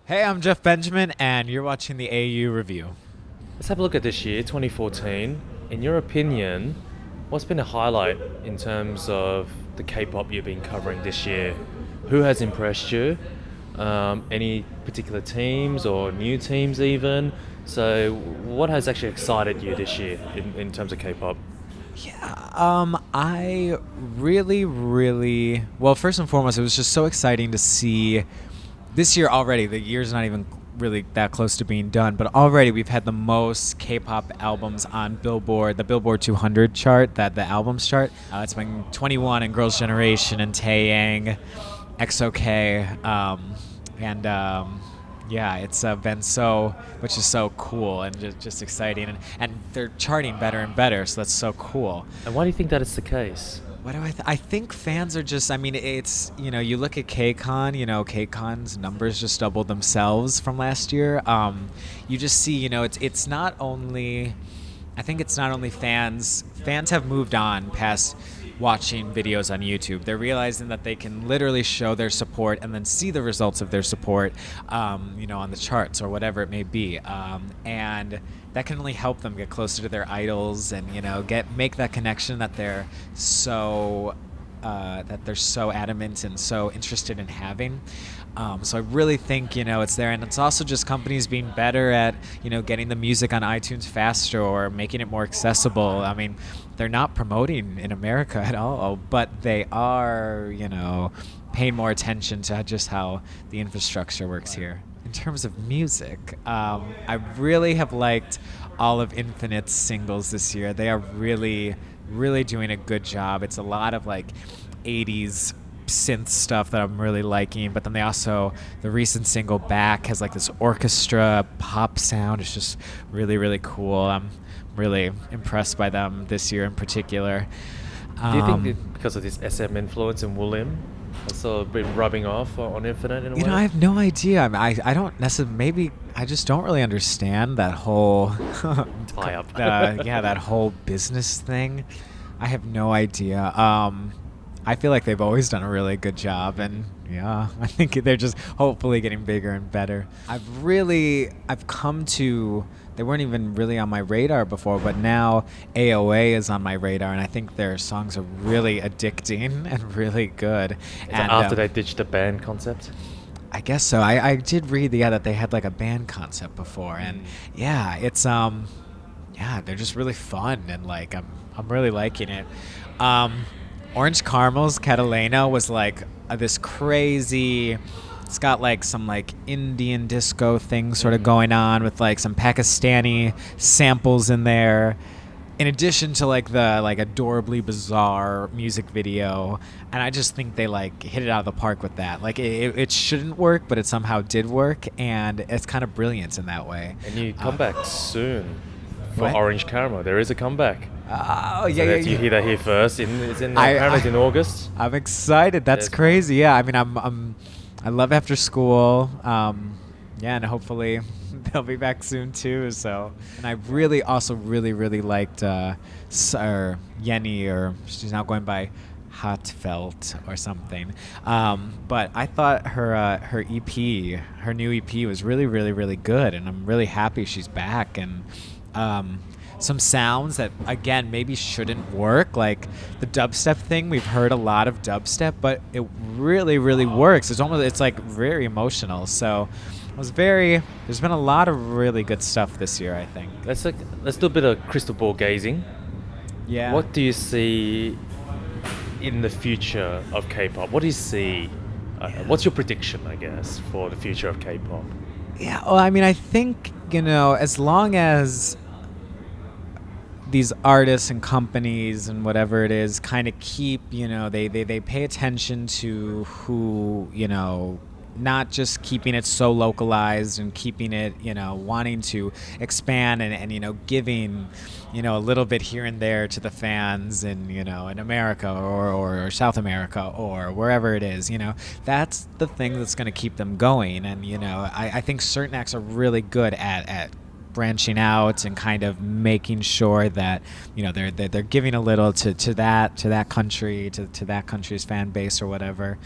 Hey, I'm Jeff Benjamin, and you're watching the AU Review. Let's have a look at this year, 2014. In your opinion, what's been a highlight in terms of the K-pop you've been covering this year? Who has impressed you? Any particular teams or new teams even? So, what has actually excited you this year in terms of K-pop? I well, first and foremost, it was just so exciting to see this year already. The year's not even really that close to being done, but already we've had the most K-pop albums on Billboard, the Billboard 200 chart, that the albums chart. It's been 21 and Girls' Generation and Taeyang, XOK, and yeah, it's been so, which is so cool and just exciting, and they're charting better and better, so that's so cool. And why do you think that is the case? What do I think fans are just, I mean, it's, you look at KCON, KCON's numbers just doubled themselves from last year. You just see, it's not only, I think it's not only fans have moved on past watching videos on YouTube. They're realizing that they can literally show their support and then see the results of their support, on the charts or whatever it may be. And that can only help them get closer to their idols and, make that connection that they're so adamant and so interested in having. So I really think, it's there. And it's also just companies being better at, getting the music on iTunes faster or making it more accessible. I mean, they're not promoting in America at all, but they are, paying more attention to just how the infrastructure works here. In terms of music, I really have liked all of Infinite's singles this year. They are really, really doing a good job. It's a lot of like 80s synth stuff that I'm really liking, but then the recent single Back has like this orchestra pop sound. It's just really, really cool. I'm really impressed by them this year in particular. Do you think that because of this SM influence in William, that's sort of been rubbing off on Infinite in a way? I have no idea. I mean, I don't necessarily, maybe I just don't really understand that whole Tie up. that whole business thing. I have no idea. I feel like they've always done a really good job, and yeah, I think they're just hopefully getting bigger and better. I've come to, they weren't even really on my radar before, but now AOA is on my radar, and I think their songs are really addicting and really good. Is And it after they ditched the band concept? I guess so. I did read that they had like a band concept before, and yeah, it's they're just really fun, and like I'm really liking it. Orange Caramel's Catalina was like this crazy. It's got like some like Indian disco thing sort of going on with like some Pakistani samples in there, in addition to like the like adorably bizarre music video. And I just think they like hit it out of the park with that. Like it shouldn't work, but it somehow did work, and it's kind of brilliant in that way. And you come back soon for what? Orange Caramel. There is a comeback. Oh So yeah. you hear that here first. It's in I- apparently it's I- in August. I'm excited. That's Yes. crazy. Yeah, I mean, I love After School. Yeah, and hopefully they'll be back soon too. So, and I really also really liked Yenny, or she's now going by Hotfelt or something. But I thought her EP, her new EP, was really good, and I'm really happy she's back. And some sounds that again maybe shouldn't work, like the dubstep thing. We've heard a lot of dubstep, but it really works. It's like very emotional. So there's been a lot of really good stuff this year, I think. Let's do a bit of crystal ball gazing. Yeah. What do you see in the future of K-pop? What do you see? What's your prediction, I guess, for the future of K-pop? Yeah, well, I mean, I think, as long as these artists and companies and whatever it is kind of keep, they pay attention to who, not just keeping it so localized and keeping it, wanting to expand and giving, a little bit here and there to the fans in America or South America or wherever it is, that's the thing that's going to keep them going. And, I think certain acts are really good at branching out and kind of making sure that they're giving a little to that country, to that country's fan base or whatever.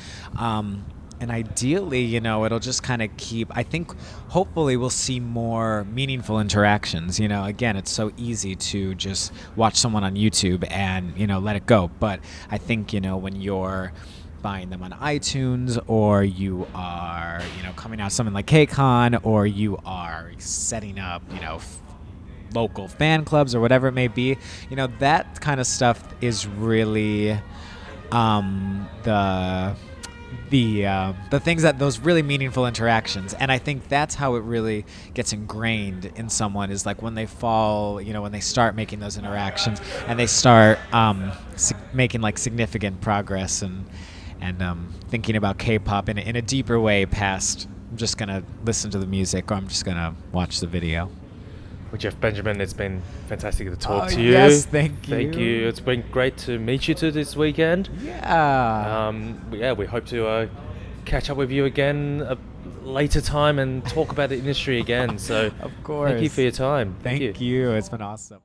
And ideally, it'll just kind of keep, I think, hopefully we'll see more meaningful interactions. Again, it's so easy to just watch someone on YouTube and, let it go. But I think, when you're buying them on iTunes, or you are, coming out something like KCON, or you are setting up, local fan clubs or whatever it may be, that kind of stuff is really the things that those really meaningful interactions. And I think that's how it really gets ingrained in someone, is like when they fall, when they start making those interactions and they start making like significant progress and thinking about K-pop in a deeper way past I'm just gonna listen to the music or I'm just gonna watch the video. Well, Jeff Benjamin, it's been fantastic to talk to you. Yes, thank you. Thank you. It's been great to meet you two this weekend. Yeah. We hope to catch up with you again a later time and talk about the industry again. So, of course. thank you for your time. Thank you. It's been awesome.